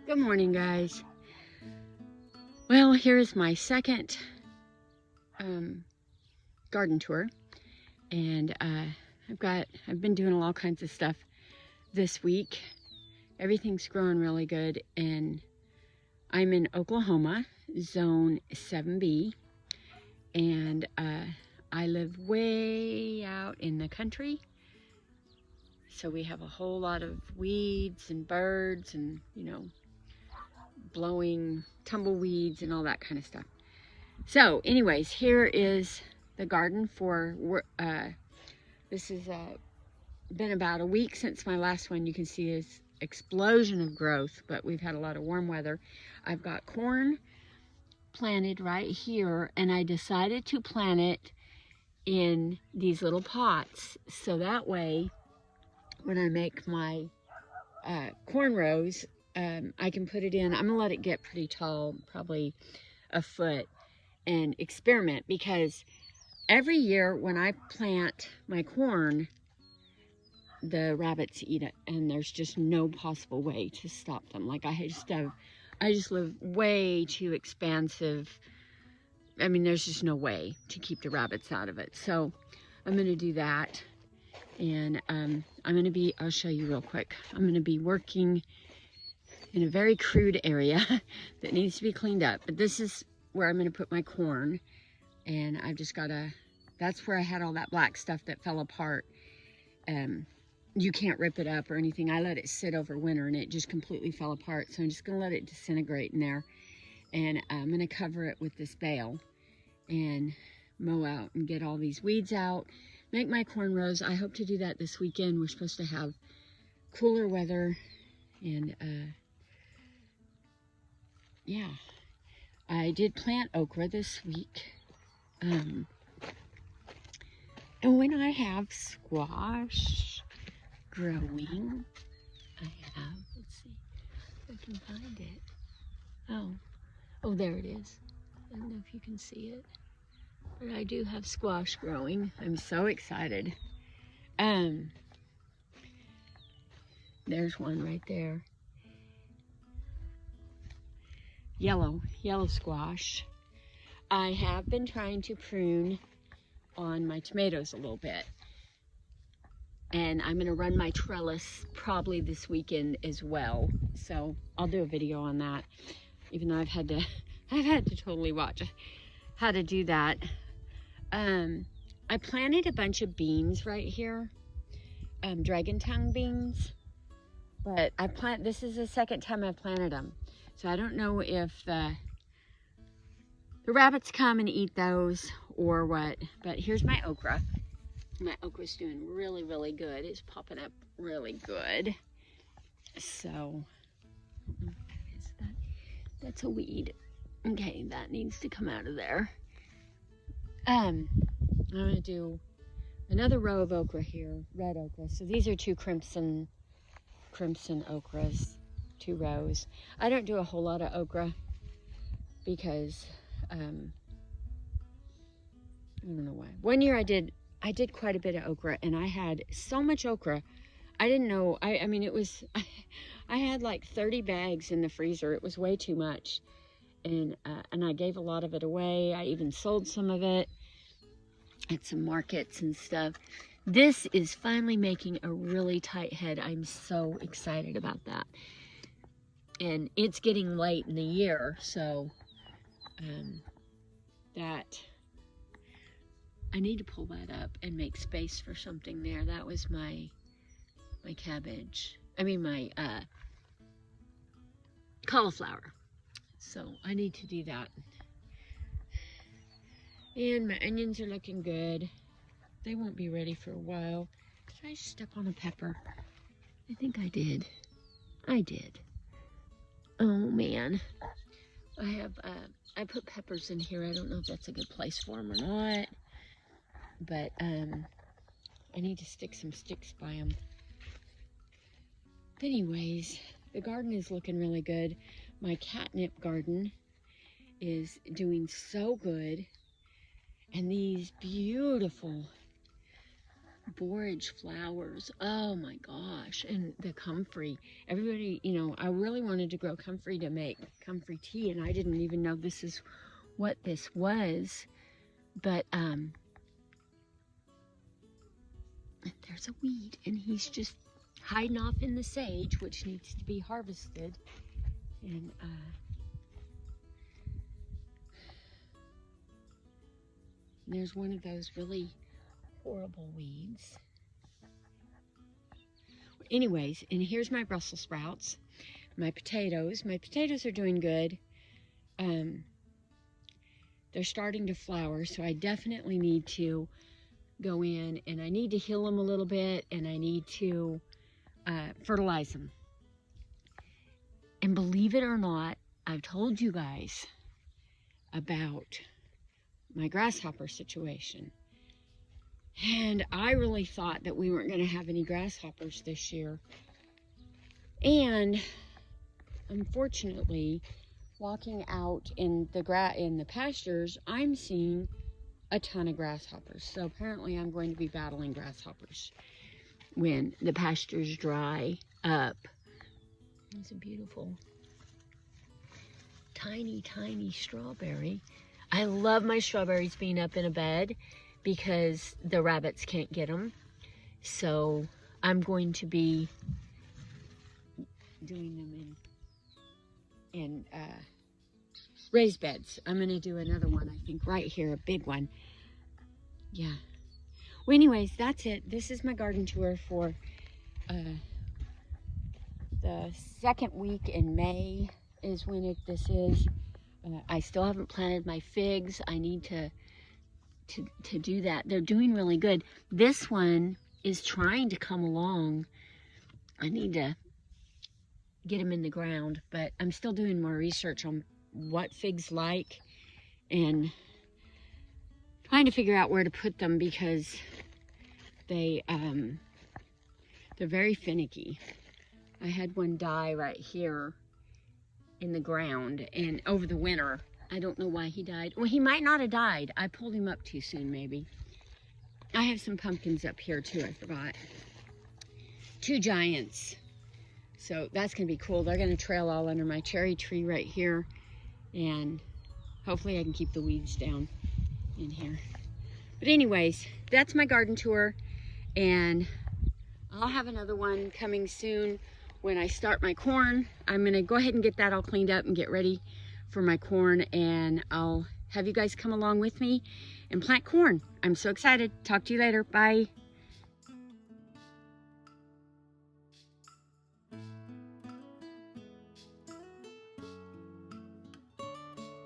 Good morning, guys. Well, here's my second garden tour, and I've been doing all kinds of stuff this week. Everything's growing really good, and I'm in Oklahoma, zone 7B, and I live way out in the country, so we have a whole lot of weeds and birds and, blowing tumbleweeds and all that kind of stuff. So anyways, here is the garden for, this has been about a week since my last one. You can see this explosion of growth, but we've had a lot of warm weather. I've got corn planted right here, and I decided to plant it in these little pots, so that way when I make my corn rows, I can put it in. I'm gonna let it get pretty tall, probably a foot, and experiment, because every year when I plant my corn, the rabbits eat it, and there's just no possible way to stop them. Like, I just live way too expansive. I mean, there's just no way to keep the rabbits out of it. So I'm gonna do that, and I'll show you real quick. I'm gonna be working in a very crude area that needs to be cleaned up, but this is where I'm gonna put my corn, and I've just gotta, that's where I had all that black stuff that fell apart. You can't rip it up or anything. I let it sit over winter and it just completely fell apart, so I'm just gonna let it disintegrate in there, and I'm gonna cover it with this bale and mow out and get all these weeds out, make my corn rows. I hope to do that this weekend. We're supposed to have cooler weather, and yeah, I did plant okra this week. And when I have squash growing, let's see if I can find it. Oh, there it is. I don't know if you can see it, but I do have squash growing. I'm so excited. There's one right there. Yellow squash. I have been trying to prune on my tomatoes a little bit, and I'm gonna run my trellis probably this weekend as well. So I'll do a video on that, even though I've had to totally watch how to do that. I planted a bunch of beans right here, dragon tongue beans, but this is the second time I've planted them. So I don't know if the rabbits come and eat those or what, but here's my okra. My okra's doing really, really good. It's popping up really good. So, that's a weed. Okay, that needs to come out of there. I'm gonna do another row of okra here, red okra. So these are two crimson okras, 2 rows. I don't do a whole lot of okra because I don't know why. One year I did quite a bit of okra, and I had so much okra. I didn't know. I mean, it was, I had like 30 bags in the freezer. It was way too much, and I gave a lot of it away. I even sold some of it at some markets and stuff. This is finally making a really tight head. I'm so excited about that. And it's getting late in the year, so that I need to pull that up and make space for something there. That was my cabbage. I mean my cauliflower. So I need to do that. And my onions are looking good. They won't be ready for a while. Did I step on a pepper? I think I did. I did. Oh man. I put peppers in here. I don't know if that's a good place for them or not, but I need to stick some sticks by them. But anyways, the garden is looking really good. My catnip garden is doing so good, and these beautiful Borage flowers. Oh my gosh. And the comfrey. Everybody, you know, I really wanted to grow comfrey to make comfrey tea, and I didn't even know this is what this was. But there's a weed, and he's just hiding off in the sage, which needs to be harvested. And there's one of those really horrible weeds. Anyways, and here's my Brussels sprouts, my potatoes. My potatoes are doing good. They're starting to flower, so I definitely need to go in, and I need to heal them a little bit, and I need to fertilize them. And believe it or not, I've told you guys about my grasshopper situation. And I really thought that we weren't going to have any grasshoppers this year. And unfortunately, walking out in the pastures, I'm seeing a ton of grasshoppers. So apparently I'm going to be battling grasshoppers when the pastures dry up. It's a beautiful tiny, tiny strawberry. I love my strawberries being up in a bed because the rabbits can't get them. So I'm going to be doing them in raised beds. I'm going to do another one, I think, right here, a big one. Yeah. Well, anyways, that's it. This is my garden tour for the second week in May is when this is. I still haven't planted my figs. I need to do that. They're doing really good. This one is trying to come along. I need to get them in the ground, but I'm still doing more research on what figs like and trying to figure out where to put them because they're very finicky. I had one die right here in the ground and over the winter. I don't know why he died. Well, he might not have died. I pulled him up too soon, maybe. I have some pumpkins up here too, I forgot. 2 giants. So that's gonna be cool. They're gonna trail all under my cherry tree right here. And hopefully I can keep the weeds down in here. But anyways, that's my garden tour. And I'll have another one coming soon when I start my corn. I'm gonna go ahead and get that all cleaned up and get ready for my corn, and I'll have you guys come along with me and plant corn. I'm so excited. Talk to you later. Bye.